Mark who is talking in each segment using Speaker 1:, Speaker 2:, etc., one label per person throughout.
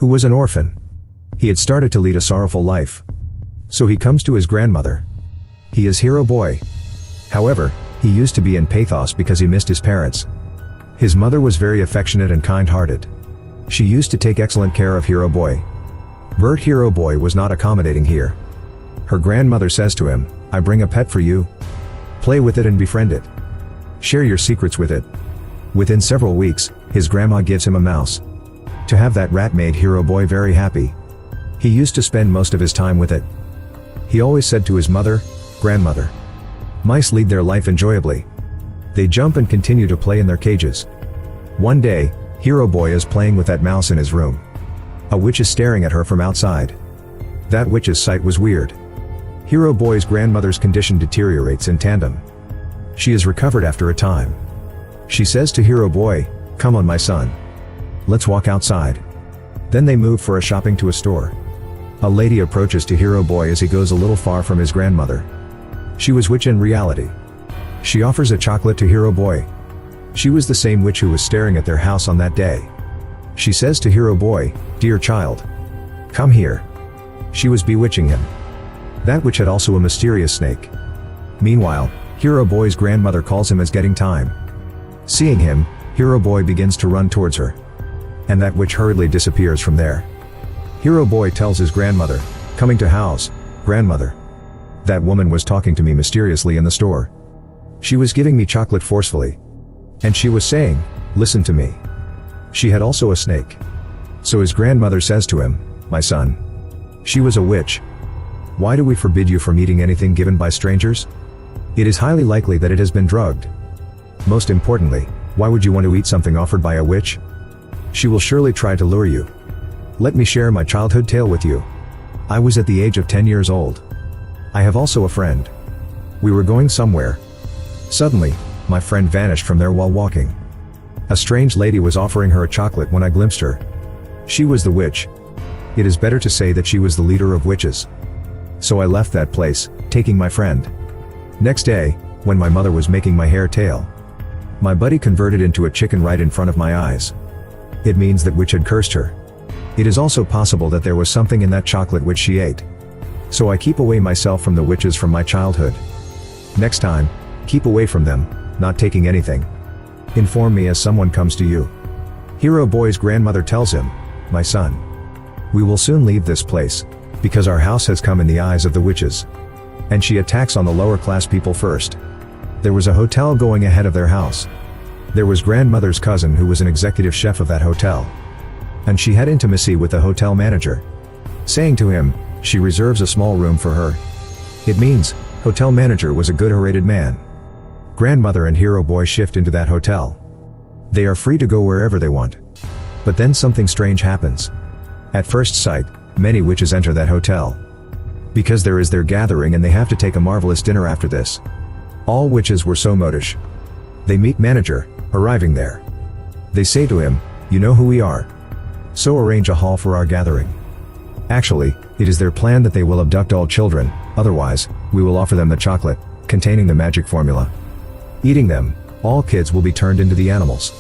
Speaker 1: who was an orphan. He had started to lead a sorrowful life. So he comes to his grandmother. He is Hero Boy. However, he used to be in pathos because he missed his parents. His mother was very affectionate and kind-hearted. She used to take excellent care of Hero Boy. But Hero Boy was not accommodating here. Her grandmother says to him, "I bring a pet for you. Play with it and befriend it. Share your secrets with it." Within several weeks, his grandma gives him a mouse. To have that rat made Hero Boy very happy. He used to spend most of his time with it. He always said to his mother, "Grandmother, mice lead their life enjoyably. They jump and continue to play in their cages." One day, Hero Boy is playing with that mouse in his room. A witch is staring at her from outside. That witch's sight was weird. Hero Boy's grandmother's condition deteriorates in tandem. She is recovered after a time. She says to Hero Boy, "Come on, my son. Let's walk outside." Then they move for a shopping to a store. A lady approaches to Hero Boy as he goes a little far from his grandmother. She was witch in reality. She offers a chocolate to Hero Boy. She was the same witch who was staring at their house on that day. She says to Hero Boy, "Dear child, come here." She was bewitching him. That witch had also a mysterious snake. Meanwhile, Hero Boy's grandmother calls him as getting time. Seeing him, Hero Boy begins to run towards her. And that witch hurriedly disappears from there. Hero Boy tells his grandmother, "Coming to house, grandmother. That woman was talking to me mysteriously in the store. She was giving me chocolate forcefully. And she was saying, 'Listen to me.' She had also a snake." So his grandmother says to him, "My son, she was a witch. Why do we forbid you from eating anything given by strangers? It is highly likely that it has been drugged. Most importantly, why would you want to eat something offered by a witch? She will surely try to lure you. Let me share my childhood tale with you. I was at the age of 10 years old. I have also a friend. We were going somewhere. Suddenly, my friend vanished from there while walking. A strange lady was offering her a chocolate when I glimpsed her. She was the witch. It is better to say that she was the leader of witches. So I left that place, taking my friend. Next day, when my mother was making my hair tail, my buddy converted into a chicken right in front of my eyes. It means that witch had cursed her. It is also possible that there was something in that chocolate which she ate. So I keep away myself from the witches from my childhood. Next time, keep away from them, not taking anything. Inform me as someone comes to you." Hero Boy's grandmother tells him, "My son, we will soon leave this place, because our house has come in the eyes of the witches." And she attacks on the lower class people first. There was a hotel going ahead of their house. There was grandmother's cousin who was an executive chef of that hotel. And she had intimacy with the hotel manager, saying to him, she reserves a small room for her. It means, hotel manager was a good-hearted man. Grandmother and Hero Boy shift into that hotel. They are free to go wherever they want. But then something strange happens. At first sight, many witches enter that hotel. Because there is their gathering and they have to take a marvelous dinner after this. All witches were so modish. They meet manager, arriving there. They say to him, "You know who we are. So arrange a hall for our gathering." Actually, it is their plan that they will abduct all children, otherwise, we will offer them the chocolate, containing the magic formula. Eating them, all kids will be turned into the animals.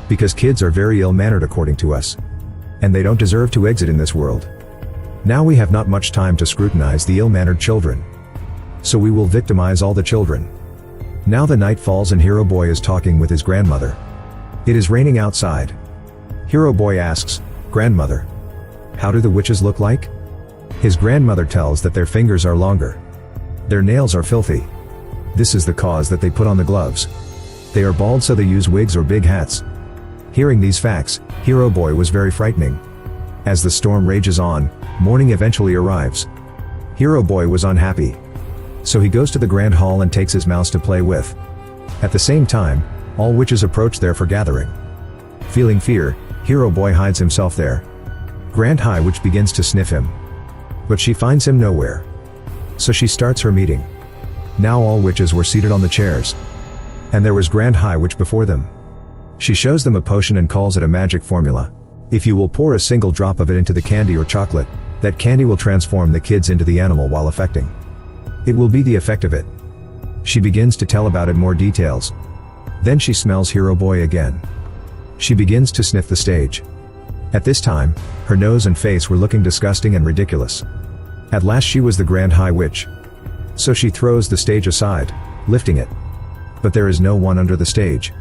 Speaker 1: Because kids are very ill-mannered according to us. And they don't deserve to exit in this world. Now we have not much time to scrutinize the ill-mannered children. So we will victimize all the children. Now the night falls and Hero Boy is talking with his grandmother. It is raining outside. Hero Boy asks, "Grandmother, how do the witches look like?" His grandmother tells that their fingers are longer. Their nails are filthy. This is the cause that they put on the gloves. They are bald so they use wigs or big hats. Hearing these facts, Hero Boy was very frightening. As the storm rages on, morning eventually arrives. Hero Boy was unhappy. So he goes to the grand hall and takes his mouse to play with. At the same time, all witches approach there for gathering. Feeling fear, Hero Boy hides himself there. Grand High Witch begins to sniff him. But she finds him nowhere. So she starts her meeting. Now all witches were seated on the chairs. And there was Grand High Witch before them. She shows them a potion and calls it a magic formula. If you will pour a single drop of it into the candy or chocolate, that candy will transform the kids into the animal while affecting. It will be the effect of it. She begins to tell about it more details. Then she smells Hero Boy again. She begins to sniff the stage. At this time, her nose and face were looking disgusting and ridiculous. At last she was the Grand High Witch. So she throws the stage aside, lifting it. But there is no one under the stage.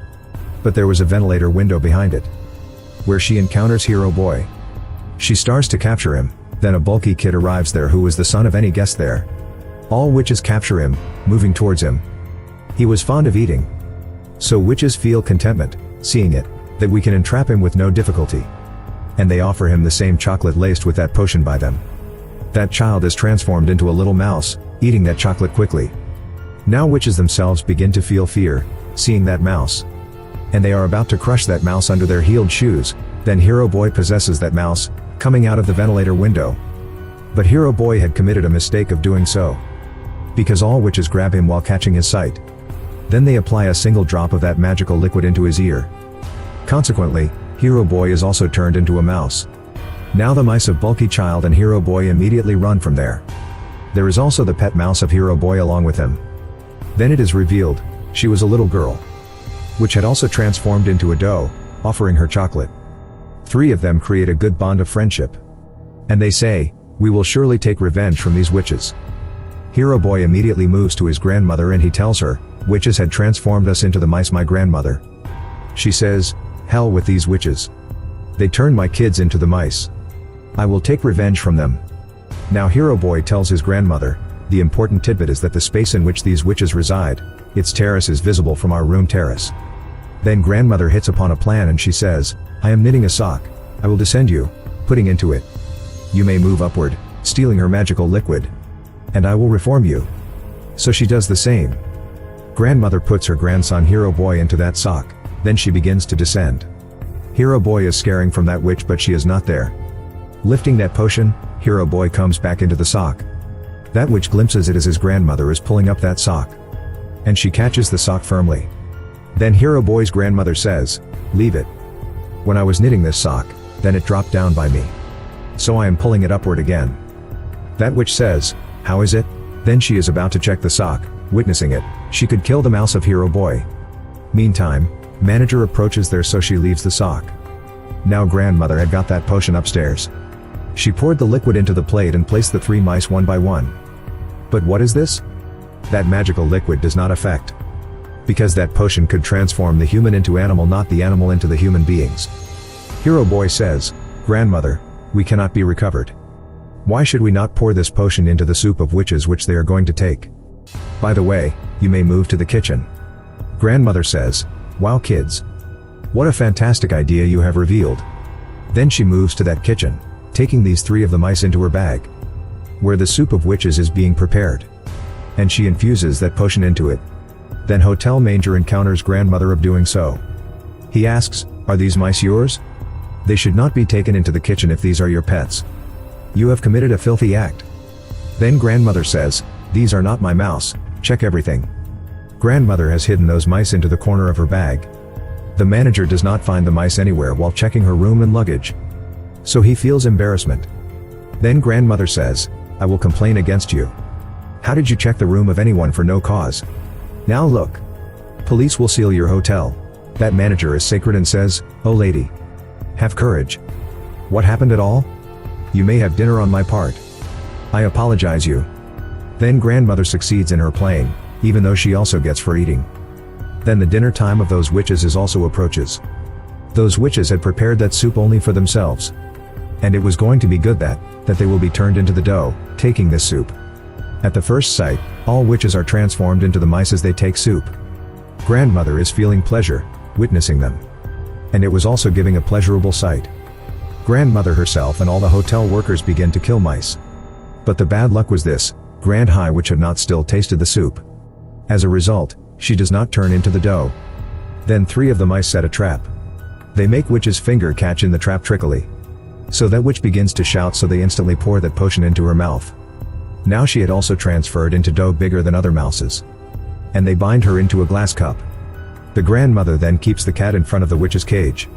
Speaker 1: But there was a ventilator window behind it, where she encounters Hero Boy. She starts to capture him, then a bulky kid arrives there who is the son of any guest there. All witches capture him, moving towards him. He was fond of eating. So witches feel contentment, seeing it, that we can entrap him with no difficulty. And they offer him the same chocolate laced with that potion by them. That child is transformed into a little mouse, eating that chocolate quickly. Now witches themselves begin to feel fear, seeing that mouse. And they are about to crush that mouse under their heeled shoes, then Hero Boy possesses that mouse, coming out of the ventilator window. But Hero Boy had committed a mistake of doing so. Because all witches grab him while catching his sight. Then they apply a single drop of that magical liquid into his ear. Consequently, Hero Boy is also turned into a mouse. Now the mice of Bulky Child and Hero Boy immediately run from there. There is also the pet mouse of Hero Boy along with him. Then it is revealed, she was a little girl, which had also transformed into a doe, offering her chocolate. 3 of them create a good bond of friendship. And they say, "We will surely take revenge from these witches." Hero Boy immediately moves to his grandmother and he tells her, "Witches had transformed us into the mice, my grandmother." She says, "Hell with these witches. They turned my kids into the mice. I will take revenge from them." Now Hero Boy tells his grandmother, "The important tidbit is that the space in which these witches reside, its terrace is visible from our room terrace." Then grandmother hits upon a plan and she says, "I am knitting a sock. I will descend you, putting into it. You may move upward, stealing her magical liquid. And I will reform you." So she does the same. Grandmother puts her grandson Hero Boy into that sock, then she begins to descend. Hero Boy is scaring from that witch but she is not there. Lifting that potion, Hero Boy comes back into the sock. That witch glimpses it as his grandmother is pulling up that sock. And she catches the sock firmly. Then Hero Boy's grandmother says, "Leave it. When I was knitting this sock, then it dropped down by me. So I am pulling it upward again." That witch says, "How is it?" Then she is about to check the sock, witnessing it, she could kill the mouse of Hero Boy. Meantime, manager approaches there so she leaves the sock. Now grandmother had got that potion upstairs. She poured the liquid into the plate and placed the 3 mice one by one. But what is this? That magical liquid does not affect. Because that potion could transform the human into animal, not the animal into the human beings. Hero Boy says, "Grandmother, we cannot be recovered. Why should we not pour this potion into the soup of witches which they are going to take? By the way, you may move to the kitchen." Grandmother says, "Wow kids. What a fantastic idea you have revealed." Then she moves to that kitchen, taking these 3 of the mice into her bag, where the soup of witches is being prepared. And she infuses that potion into it. Then Hotel Manger encounters grandmother of doing so. He asks, "Are these mice yours? They should not be taken into the kitchen if these are your pets. You have committed a filthy act." Then grandmother says, "These are not my mouse, check everything." Grandmother has hidden those mice into the corner of her bag. The manager does not find the mice anywhere while checking her room and luggage. So he feels embarrassment. Then grandmother says, "I will complain against you. How did you check the room of anyone for no cause? Now look. Police will seal your hotel." That manager is sacred and says, "Oh lady. Have courage. What happened at all? You may have dinner on my part. I apologize you." Then grandmother succeeds in her playing, even though she also gets for eating. Then the dinner time of those witches is also approaches. Those witches had prepared that soup only for themselves. And it was going to be good that they will be turned into the dough, taking this soup. At the first sight, all witches are transformed into the mice as they take soup. Grandmother is feeling pleasure, witnessing them. And it was also giving a pleasurable sight. Grandmother herself and all the hotel workers begin to kill mice. But the bad luck was this, Grand High Witch had not still tasted the soup. As a result, she does not turn into the dough. Then 3 of the mice set a trap. They make witch's finger catch in the trap trickily. So that witch begins to shout, so they instantly pour that potion into her mouth. Now she had also transferred into dough bigger than other mouses. And they bind her into a glass cup. The grandmother then keeps the cat in front of the witch's cage.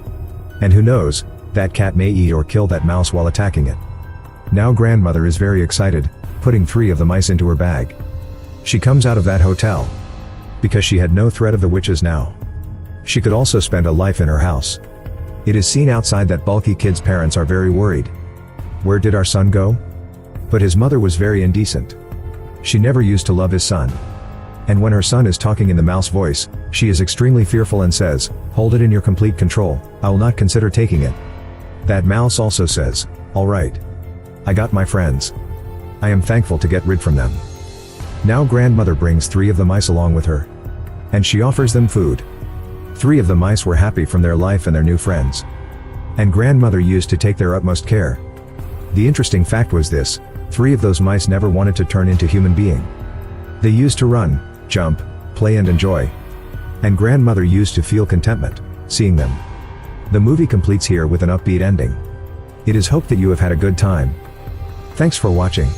Speaker 1: And who knows, that cat may eat or kill that mouse while attacking it. Now grandmother is very excited, putting 3 of the mice into her bag. She comes out of that hotel. Because she had no threat of the witches now. She could also spend a life in her house. It is seen outside that bulky kid's parents are very worried. Where did our son go? But his mother was very indecent. She never used to love his son. And when her son is talking in the mouse voice, she is extremely fearful and says, "Hold it in your complete control, I will not consider taking it." That mouse also says, "Alright. I got my friends. I am thankful to get rid from them." Now grandmother brings 3 of the mice along with her. And she offers them food. 3 of the mice were happy from their life and their new friends. And grandmother used to take their utmost care. The interesting fact was this: 3 of those mice never wanted to turn into human being. They used to run, jump, play and enjoy. And grandmother used to feel contentment, seeing them. The movie completes here with an upbeat ending. It is hoped that you have had a good time. Thanks for watching.